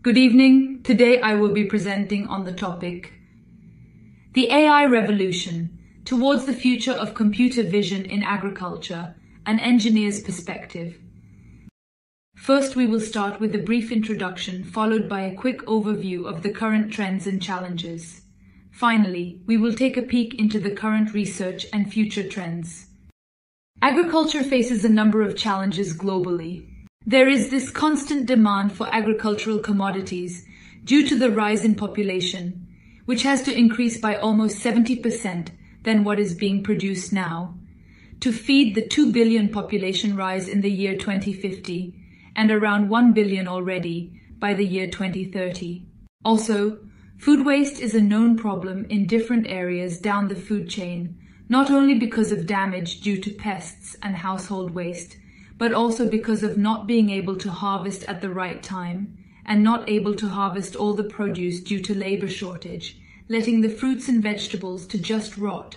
Good evening. Today I will be presenting on the topic, the AI revolution towards the future of computer vision in agriculture, an engineer's perspective. First, we will start with a brief introduction, followed by a quick overview of the current trends and challenges. Finally, we will take a peek into the current research and future trends. Agriculture faces a number of challenges globally. There is this constant demand for agricultural commodities due to the rise in population, which has to increase by almost 70% than what is being produced now, to feed the 2 billion population rise in the year 2050 and around 1 billion already by the year 2030. Also, food waste is a known problem in different areas down the food chain, not only because of damage due to pests and household waste, but also because of not being able to harvest at the right time and not able to harvest all the produce due to labor shortage, letting the fruits and vegetables to just rot,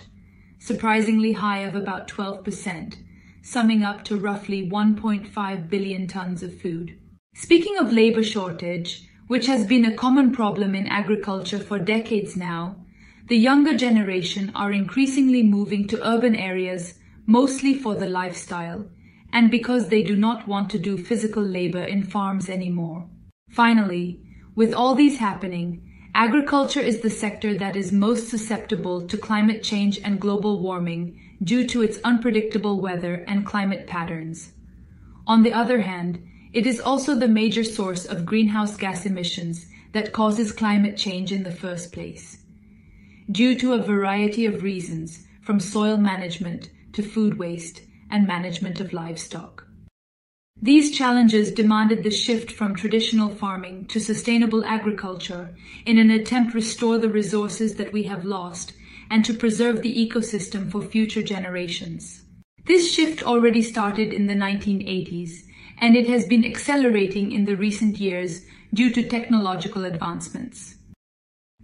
surprisingly high of about 12%, summing up to roughly 1.5 billion tons of food. Speaking of labor shortage, which has been a common problem in agriculture for decades now, the younger generation are increasingly moving to urban areas, mostly for the lifestyle, and because they do not want to do physical labor in farms anymore. Finally, with all these happening, agriculture is the sector that is most susceptible to climate change and global warming due to its unpredictable weather and climate patterns. On the other hand, it is also the major source of greenhouse gas emissions that causes climate change in the first place, due to a variety of reasons, from soil management to food waste and management of livestock. These challenges demanded the shift from traditional farming to sustainable agriculture in an attempt to restore the resources that we have lost and to preserve the ecosystem for future generations. This shift already started in the 1980s, and it has been accelerating in the recent years due to technological advancements.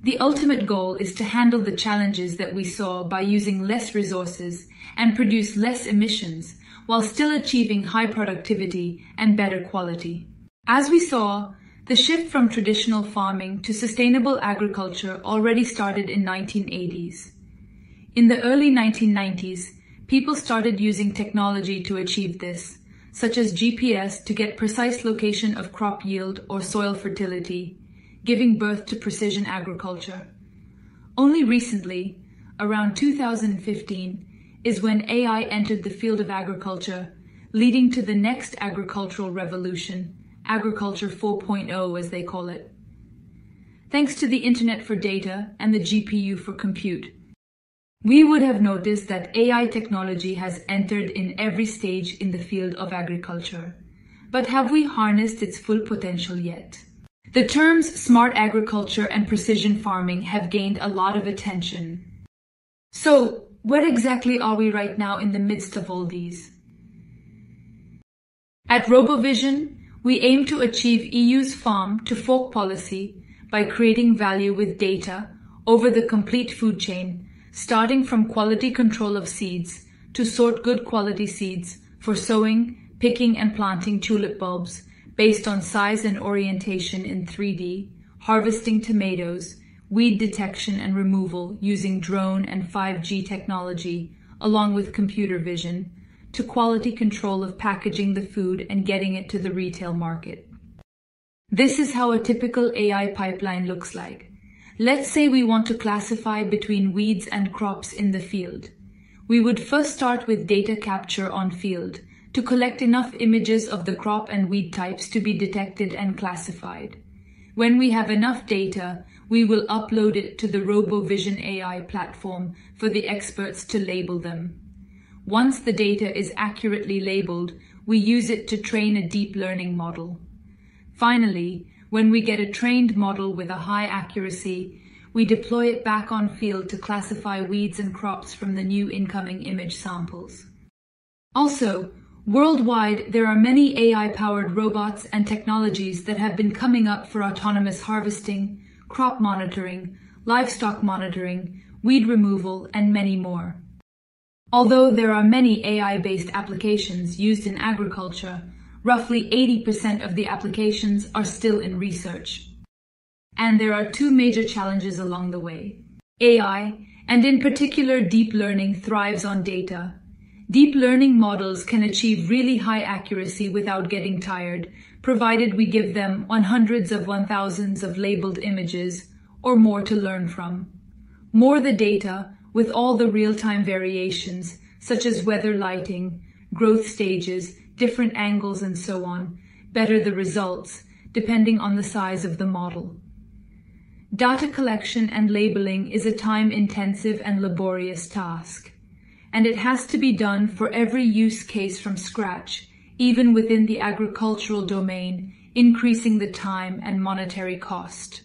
The ultimate goal is to handle the challenges that we saw by using less resources and produce less emissions while still achieving high productivity and better quality. As we saw, the shift from traditional farming to sustainable agriculture already started in 1980s. In the early 1990s, people started using technology to achieve this, such as GPS to get precise location of crop yield or soil fertility, giving birth to precision agriculture. Only recently, around 2015, is when AI entered the field of agriculture, leading to the next agricultural revolution, Agriculture 4.0 as they call it. Thanks to the Internet for data and the GPU for compute, we would have noticed that AI technology has entered in every stage in the field of agriculture. But have we harnessed its full potential yet? The terms smart agriculture and precision farming have gained a lot of attention. So, where exactly are we right now in the midst of all these? At RoboVision, we aim to achieve EU's farm-to-fork policy by creating value with data over the complete food chain, starting from quality control of seeds to sort good quality seeds for sowing, picking and planting tulip bulbs based on size and orientation in 3D, harvesting tomatoes, weed detection and removal using drone and 5G technology, along with computer vision, to quality control of packaging the food and getting it to the retail market. This is how a typical AI pipeline looks like. Let's say we want to classify between weeds and crops in the field. We would first start with data capture on field to collect enough images of the crop and weed types to be detected and classified. When we have enough data, we will upload it to the RoboVision AI platform for the experts to label them. Once the data is accurately labeled, we use it to train a deep learning model. Finally, when we get a trained model with a high accuracy, we deploy it back on field to classify weeds and crops from the new incoming image samples. Also, worldwide, there are many AI-powered robots and technologies that have been coming up for autonomous harvesting, crop monitoring, livestock monitoring, weed removal, and many more. Although there are many AI-based applications used in agriculture, roughly 80% of the applications are still in research. And there are two major challenges along the way. AI, and in particular deep learning, thrives on data. Deep learning models can achieve really high accuracy without getting tired, provided we give them hundreds of thousands of labeled images or more to learn from. More the data, with all the real-time variations, such as weather, lighting, growth stages, different angles, and so on, better the results, depending on the size of the model. Data collection and labeling is a time-intensive and laborious task, and it has to be done for every use case from scratch, even within the agricultural domain, increasing the time and monetary cost.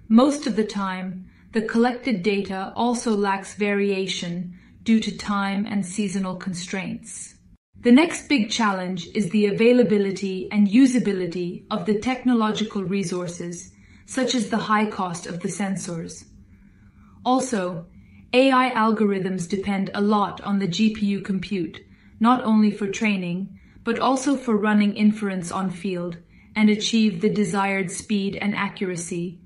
Most of the time, the collected data also lacks variation due to time and seasonal constraints. The next big challenge is the availability and usability of the technological resources, such as the high cost of the sensors. Also, AI algorithms depend a lot on the GPU compute, not only for training, but also for running inference on field and achieve the desired speed and accuracy.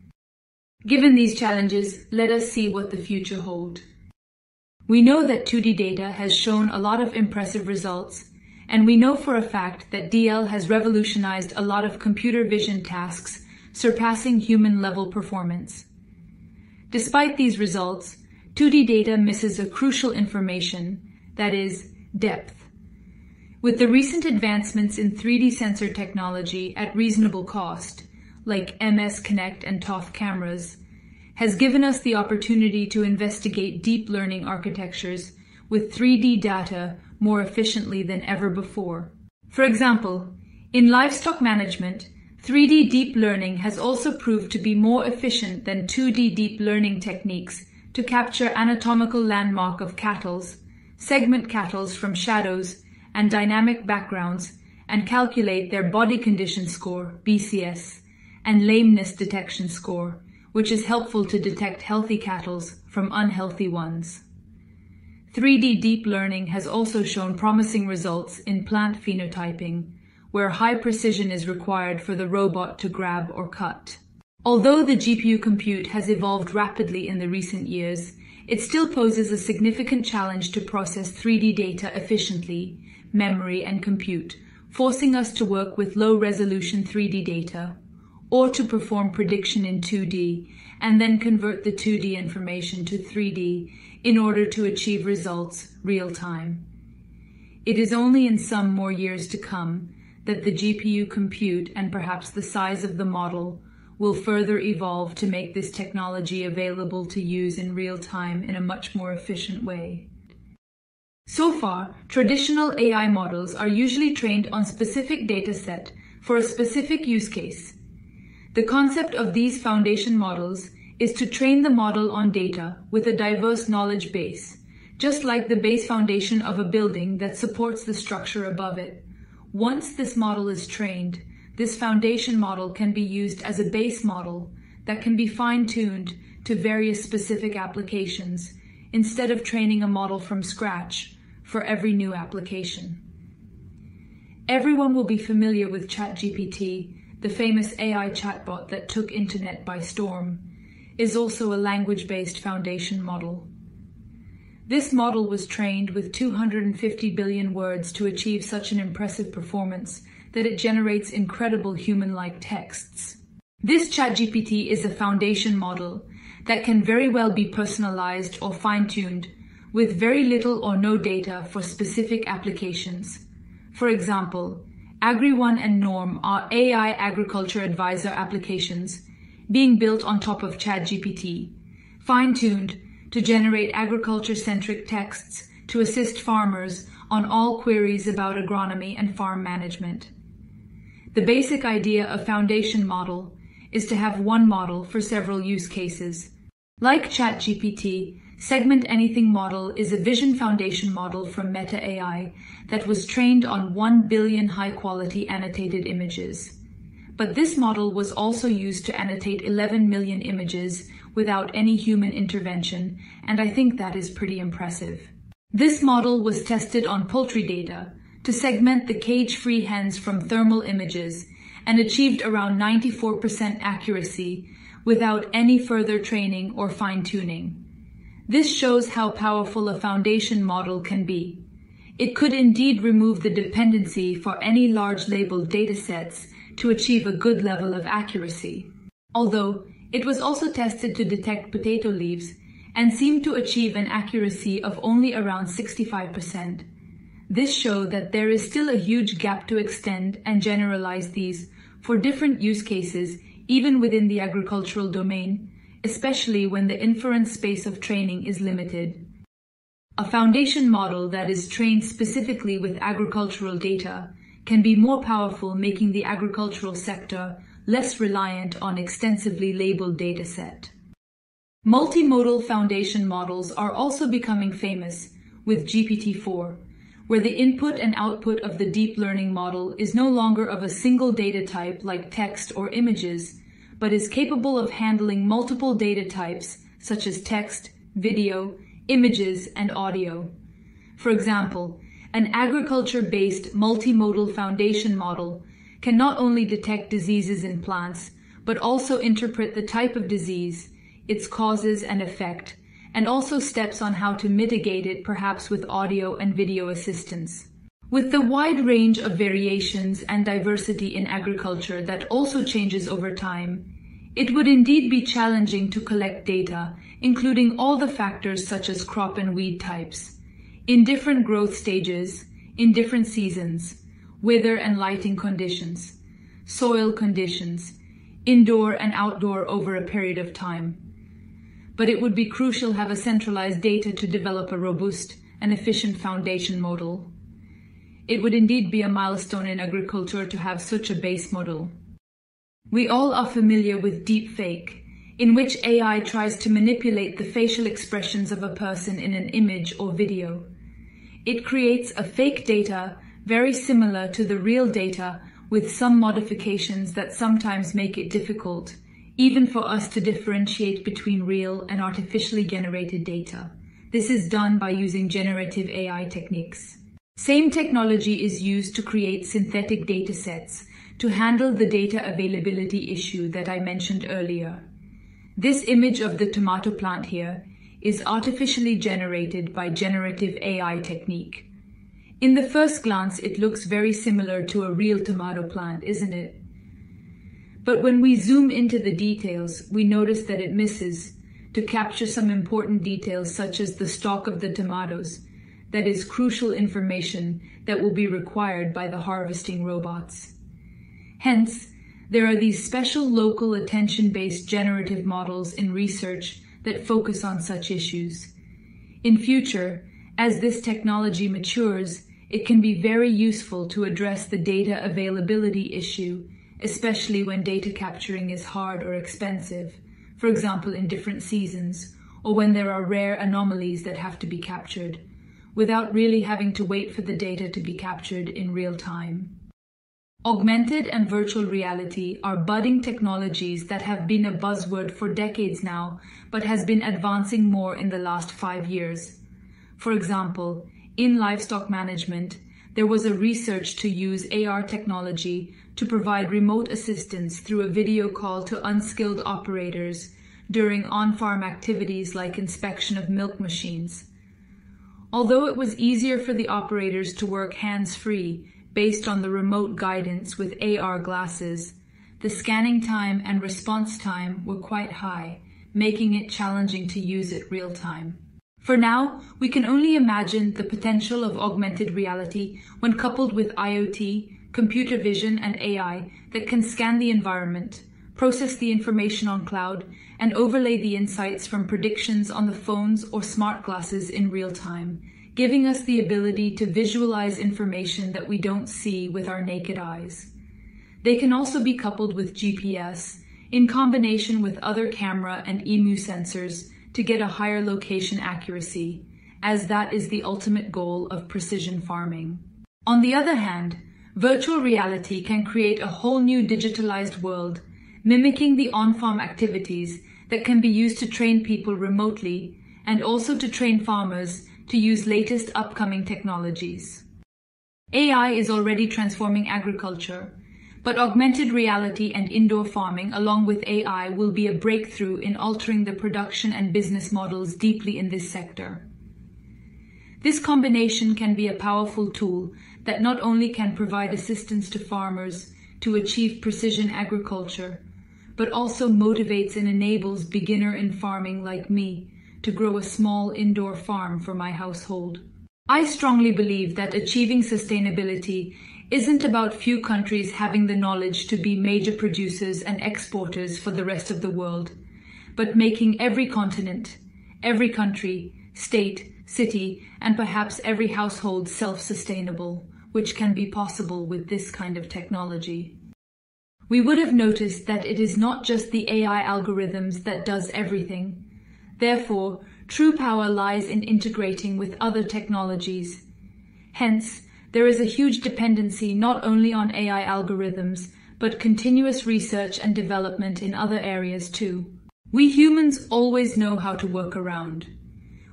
Given these challenges, let us see what the future holds. We know that 2D data has shown a lot of impressive results, and we know for a fact that DL has revolutionized a lot of computer vision tasks, surpassing human-level performance. Despite these results, 2D data misses a crucial information, that is, depth. With the recent advancements in 3D sensor technology at reasonable cost, like MS Connect and TOF cameras, has given us the opportunity to investigate deep learning architectures with 3D data more efficiently than ever before. For example, in livestock management, 3D deep learning has also proved to be more efficient than 2D deep learning techniques to capture anatomical landmark of cattle, segment cattle from shadows and dynamic backgrounds, and calculate their body condition score, BCS, and lameness detection score, which is helpful to detect healthy cattle from unhealthy ones. 3D deep learning has also shown promising results in plant phenotyping, where high precision is required for the robot to grab or cut. Although the GPU compute has evolved rapidly in the recent years, it still poses a significant challenge to process 3D data efficiently, memory and compute, forcing us to work with low-resolution 3D data, or to perform prediction in 2D and then convert the 2D information to 3D in order to achieve results real-time. It is only in some more years to come that the GPU compute and perhaps the size of the model will further evolve to make this technology available to use in real time in a much more efficient way. So far, traditional AI models are usually trained on specific dataset for a specific use case. The concept of these foundation models is to train the model on data with a diverse knowledge base, just like the base foundation of a building that supports the structure above it. Once this model is trained, this foundation model can be used as a base model that can be fine-tuned to various specific applications, instead of training a model from scratch for every new application. Everyone will be familiar with ChatGPT, the famous AI chatbot that took internet by storm, is also a language-based foundation model. This model was trained with 250 billion words to achieve such an impressive performance that it generates incredible human-like texts. This ChatGPT is a foundation model that can very well be personalized or fine-tuned with very little or no data for specific applications. For example, AgriOne and Norm are AI agriculture advisor applications being built on top of ChatGPT, fine-tuned to generate agriculture-centric texts to assist farmers on all queries about agronomy and farm management. The basic idea of foundation model is to have one model for several use cases. Like ChatGPT, Segment Anything model is a vision foundation model from Meta AI that was trained on 1 billion high-quality annotated images. But this model was also used to annotate 11 million images without any human intervention, and I think that is pretty impressive. This model was tested on poultry data to segment the cage-free hens from thermal images and achieved around 94% accuracy without any further training or fine-tuning. This shows how powerful a foundation model can be. It could indeed remove the dependency for any large labeled datasets to achieve a good level of accuracy. Although it was also tested to detect potato leaves and seemed to achieve an accuracy of only around 65%. This showed that there is still a huge gap to extend and generalize these for different use cases, even within the agricultural domain, especially when the inference space of training is limited. A foundation model that is trained specifically with agricultural data can be more powerful, making the agricultural sector less reliant on extensively labeled dataset. Multimodal foundation models are also becoming famous with GPT-4, where the input and output of the deep learning model is no longer of a single data type like text or images, but is capable of handling multiple data types such as text, video, images, and audio. For example, an agriculture-based multimodal foundation model can not only detect diseases in plants, but also interpret the type of disease, its causes and effect, and also steps on how to mitigate it, perhaps with audio and video assistance. With the wide range of variations and diversity in agriculture that also changes over time, it would indeed be challenging to collect data, including all the factors such as crop and weed types, in different growth stages, in different seasons, weather and lighting conditions, soil conditions, indoor and outdoor over a period of time. But it would be crucial to have a centralized data to develop a robust and efficient foundation model. It would indeed be a milestone in agriculture to have such a base model. We all are familiar with deepfake, in which AI tries to manipulate the facial expressions of a person in an image or video. It creates a fake data very similar to the real data, with some modifications that sometimes make it difficult, even for us to differentiate between real and artificially generated data. This is done by using generative AI techniques. Same technology is used to create synthetic datasets to handle the data availability issue that I mentioned earlier. This image of the tomato plant here is artificially generated by generative AI technique. In the first glance, it looks very similar to a real tomato plant, isn't it? But when we zoom into the details, we notice that it misses to capture some important details such as the stalk of the tomatoes, that is crucial information that will be required by the harvesting robots. Hence, there are these special local attention-based generative models in research that focus on such issues. In future, as this technology matures, it can be very useful to address the data availability issue, especially when data capturing is hard or expensive, for example in different seasons, or when there are rare anomalies that have to be captured, without really having to wait for the data to be captured in real time. Augmented and virtual reality are budding technologies that have been a buzzword for decades now, but has been advancing more in the last 5 years. For example, in livestock management, there was a research to use AR technology to provide remote assistance through a video call to unskilled operators during on-farm activities like inspection of milk machines. Although it was easier for the operators to work hands-free based on the remote guidance with AR glasses, the scanning time and response time were quite high, making it challenging to use it real-time. For now, we can only imagine the potential of augmented reality when coupled with IoT, computer vision, and AI that can scan the environment, process the information on cloud, and overlay the insights from predictions on the phones or smart glasses in real time, giving us the ability to visualize information that we don't see with our naked eyes. They can also be coupled with GPS, in combination with other camera and EMU sensors, to get a higher location accuracy, as that is the ultimate goal of precision farming. On the other hand, virtual reality can create a whole new digitalized world, mimicking the on-farm activities that can be used to train people remotely and also to train farmers to use latest upcoming technologies. AI is already transforming agriculture, But augmented reality and indoor farming, along with AI, will be a breakthrough in altering the production and business models deeply in this sector. This combination can be a powerful tool that not only can provide assistance to farmers to achieve precision agriculture, but also motivates and enables beginner in farming like me to grow a small indoor farm for my household. I strongly believe that achieving sustainability isn't about few countries having the knowledge to be major producers and exporters for the rest of the world, but making every continent, every country, state, city, and perhaps every household self-sustainable, which can be possible with this kind of technology. We would have noticed that it is not just the AI algorithms that does everything. Therefore, true power lies in integrating with other technologies. Hence, there is a huge dependency not only on AI algorithms, but continuous research and development in other areas too. We humans always know how to work around.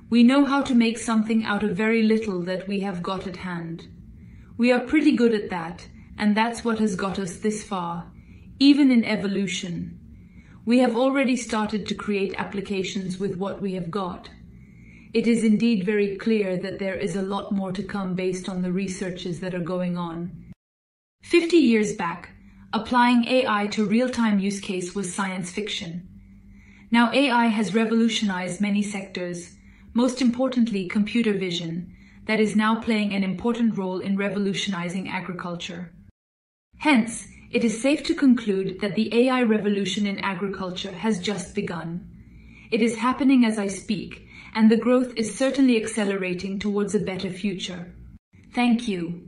We know how to make something out of very little that we have got at hand. We are pretty good at that, and that's what has got us this far, even in evolution. We have already started to create applications with what we have got. It is indeed very clear that there is a lot more to come based on the researches that are going on. 50 years back, applying AI to real-time use case was science fiction. Now AI has revolutionized many sectors, most importantly computer vision, that is now playing an important role in revolutionizing agriculture. Hence, it is safe to conclude that the AI revolution in agriculture has just begun. It is happening as I speak, and the growth is certainly accelerating towards a better future. Thank you.